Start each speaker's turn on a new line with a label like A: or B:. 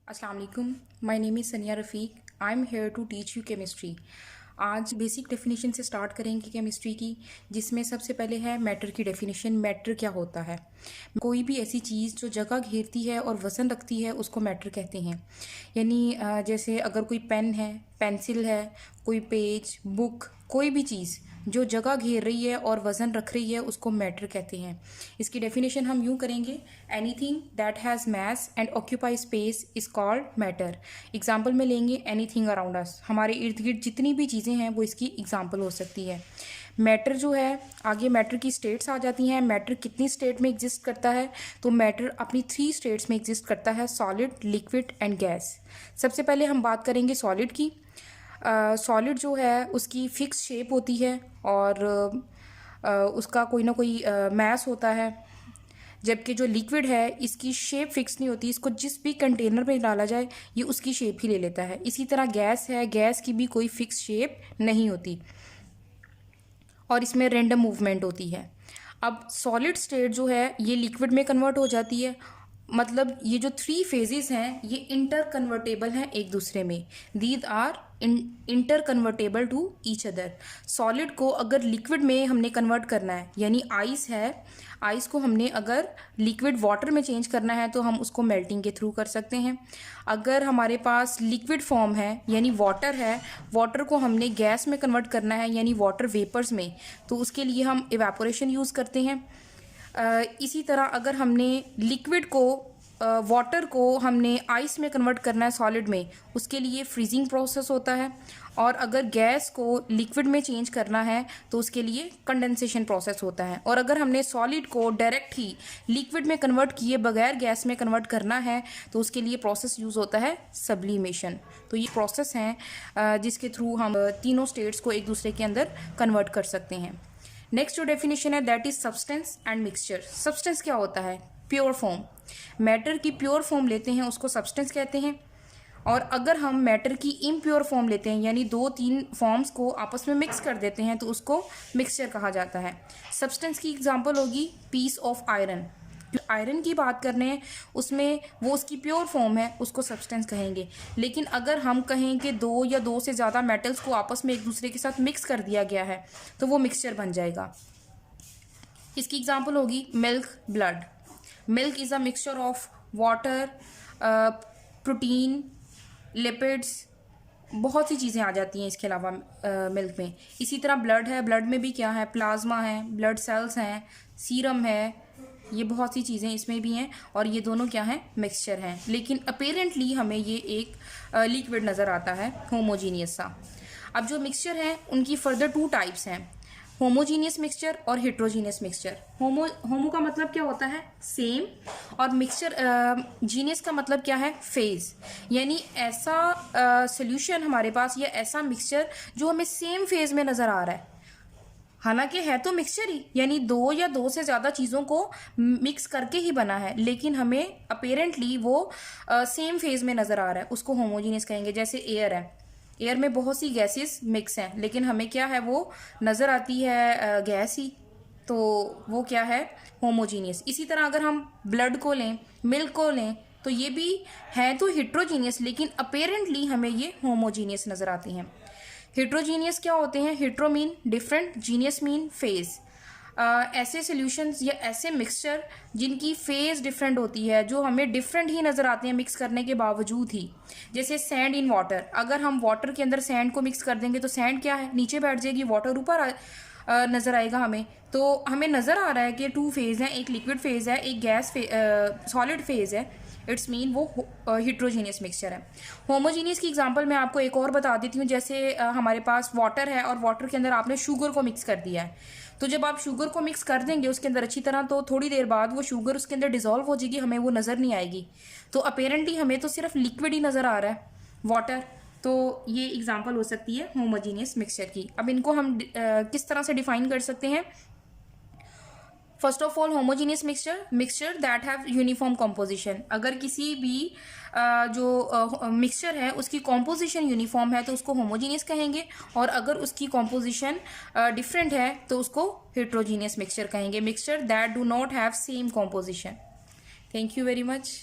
A: अस्सलाम वालेकुम, my name is Sania Rafiq. I am here to teach you chemistry. आज basic definition से स्टार्ट करेंगे केमिस्ट्री की, जिसमें सबसे पहले है मैटर की डेफिनेशन। मैटर क्या होता है? कोई भी ऐसी चीज़ जो जगह घेरती है और वज़न रखती है उसको मैटर कहते हैं। यानी जैसे अगर कोई पेन है, पेंसिल है, कोई पेज, बुक, कोई भी चीज़ जो जगह घेर रही है और वज़न रख रही है उसको मैटर कहते हैं। इसकी डेफिनेशन हम यूँ करेंगे, anything that has mass and occupy space is called matter. Example में लेंगे एनीथिंग अराउंड अस, हमारे इर्द गिर्द जितनी भी चीज़ें हैं वो इसकी एग्जाम्पल हो सकती है। मैटर जो है, आगे मैटर की स्टेट्स आ जाती हैं। मैटर कितनी स्टेट में एग्जिस्ट करता है? तो मैटर अपनी 3 स्टेट्स में एग्जिस्ट करता है, सॉलिड, लिक्विड एंड गैस। सबसे पहले हम बात करेंगे सॉलिड की। सॉलिड जो है उसकी फिक्स शेप होती है और उसका कोई ना कोई मास होता है, जबकि जो लिक्विड है इसकी शेप फिक्स नहीं होती। इसको जिस भी कंटेनर में डाला जाए ये उसकी शेप ही ले लेता है। इसी तरह गैस है, गैस की भी कोई फिक्स शेप नहीं होती और इसमें रैंडम मूवमेंट होती है। अब सॉलिड स्टेट जो है ये लिक्विड में कन्वर्ट हो जाती है। मतलब ये जो 3 फेजेस हैं ये इंटर कन्वर्टेबल हैं एक दूसरे में। These are interconvertible to each other. Solid को अगर लिक्विड में हमने कन्वर्ट करना है, यानी आइस है, आइस को हमने अगर लिक्विड वाटर में चेंज करना है तो हम उसको मेल्टिंग के थ्रू कर सकते हैं। अगर हमारे पास लिक्विड फॉर्म है यानी वाटर है, वाटर को हमने गैस में कन्वर्ट करना है यानी वाटर वेपर्स में, तो उसके लिए हम इवेपोरेशन यूज़ करते हैं। इसी तरह अगर हमने लिक्विड को वाटर को हमने आइस में कन्वर्ट करना है सॉलिड में, उसके लिए फ्रीजिंग प्रोसेस होता है। और अगर गैस को लिक्विड में चेंज करना है तो उसके लिए कंडेंसेशन प्रोसेस होता है। और अगर हमने सॉलिड को डायरेक्ट ही लिक्विड में कन्वर्ट किए बगैर गैस में कन्वर्ट करना है तो उसके लिए प्रोसेस यूज़ होता है सब्लिमेशन। तो ये प्रोसेस हैं जिसके थ्रू हम तीनों स्टेट्स को एक दूसरे के अंदर कन्वर्ट कर सकते हैं। नेक्स्ट जो डेफिनेशन है that is substance and mixture. Substance क्या होता है? Pure form. मैटर की प्योर फॉर्म लेते हैं उसको सब्सटेंस कहते हैं। और अगर हम मैटर की इम्प्योर फॉर्म लेते हैं यानी 2-3 फॉर्म्स को आपस में मिक्स कर देते हैं तो उसको मिक्सचर कहा जाता है। सब्सटेंस की एग्जांपल होगी पीस ऑफ आयरन। आयरन की बात कर रहे हैं उसमें वो उसकी प्योर फॉर्म है, उसको सब्सटेंस कहेंगे। लेकिन अगर हम कहें कि 2 या 2 से ज़्यादा मेटल्स को आपस में एक दूसरे के साथ मिक्स कर दिया गया है तो वो मिक्सचर बन जाएगा। इसकी एग्जांपल होगी milk, blood. Milk is a mixture of water, protein, lipids, बहुत सी चीज़ें आ जाती हैं इसके अलावा मिल्क में। इसी तरह ब्लड है, ब्लड में भी क्या है? प्लाज्मा है, ब्लड सेल्स हैं, सीरम है, ये बहुत सी चीज़ें इसमें भी हैं और ये दोनों क्या हैं? मिक्सचर हैं। लेकिन अपेरेंटली हमें ये एक लिक्विड नज़र आता है, होमोजीनियस सा। अब जो मिक्सचर हैं उनकी फर्दर 2 टाइप्स हैं, होमोजीनियस मिक्सचर और हेट्रोजीनियस मिक्सचर। होमो का मतलब क्या होता है? सेम। और मिक्सचर जीनियस का मतलब क्या है? फेज। यानी ऐसा सोल्यूशन हमारे पास या ऐसा मिक्सचर जो हमें सेम फेज में नज़र आ रहा है, हालांकि है तो मिक्सचर ही, यानी 2 या 2 से ज़्यादा चीज़ों को मिक्स करके ही बना है, लेकिन हमें अपेरेंटली वो सेम फेज में नज़र आ रहा है, उसको होमोजीनियस कहेंगे। जैसे एयर है, एयर में बहुत सी गैसेस मिक्स हैं लेकिन हमें क्या है? वो नज़र आती है गैस ही, तो वो क्या है? होमोजीनियस। इसी तरह अगर हम ब्लड को लें, मिल्क को लें, तो ये भी है तो हेट्रोजीनियस लेकिन अपेरेंटली हमें ये होमोजीनियस नज़र आती हैं। हेट्रोजीनियस क्या होते हैं? Hetero mean different, genius mean phase. ऐसे सॉल्यूशंस या ऐसे मिक्सचर जिनकी फेज डिफरेंट होती है, जो हमें डिफरेंट ही नज़र आते हैं मिक्स करने के बावजूद ही। जैसे सैंड इन वाटर, अगर हम वाटर के अंदर सैंड को मिक्स कर देंगे तो सैंड क्या है? नीचे बैठ जाएगी, वाटर ऊपर नज़र आएगा हमें। तो हमें नज़र आ रहा है कि 2 फेज़ हैं, एक लिक्विड फेज़ है, एक गैस सॉलिड फेज़ है। इट्स मीन वो हिट्रोजीनियस मिक्सचर है। होमोजीनियस की एग्जांपल मैं आपको एक और बता देती हूँ। जैसे हमारे पास वाटर है और वाटर के अंदर आपने शुगर को मिक्स कर दिया है, तो जब आप शुगर को मिक्स कर देंगे उसके अंदर अच्छी तरह, तो थोड़ी देर बाद वो शुगर उसके अंदर डिज़ोल्व हो जाएगी, हमें वो नज़र नहीं आएगी। तो अपेरेंटली हमें तो सिर्फ लिक्विड ही नज़र आ रहा है, वाटर। तो ये एग्जांपल हो सकती है होमोजीनियस मिक्सचर की। अब इनको हम किस तरह से डिफाइन कर सकते हैं? First of all, homogeneous mixture that have uniform composition. अगर किसी भी जो मिक्सचर है उसकी कॉम्पोजिशन यूनिफॉर्म है तो उसको होमोजीनियस कहेंगे, और अगर उसकी कॉम्पोजिशन डिफरेंट है तो उसको हेट्रोजीनियस मिक्सचर कहेंगे। Mixture that do not have same composition. Thank you very much.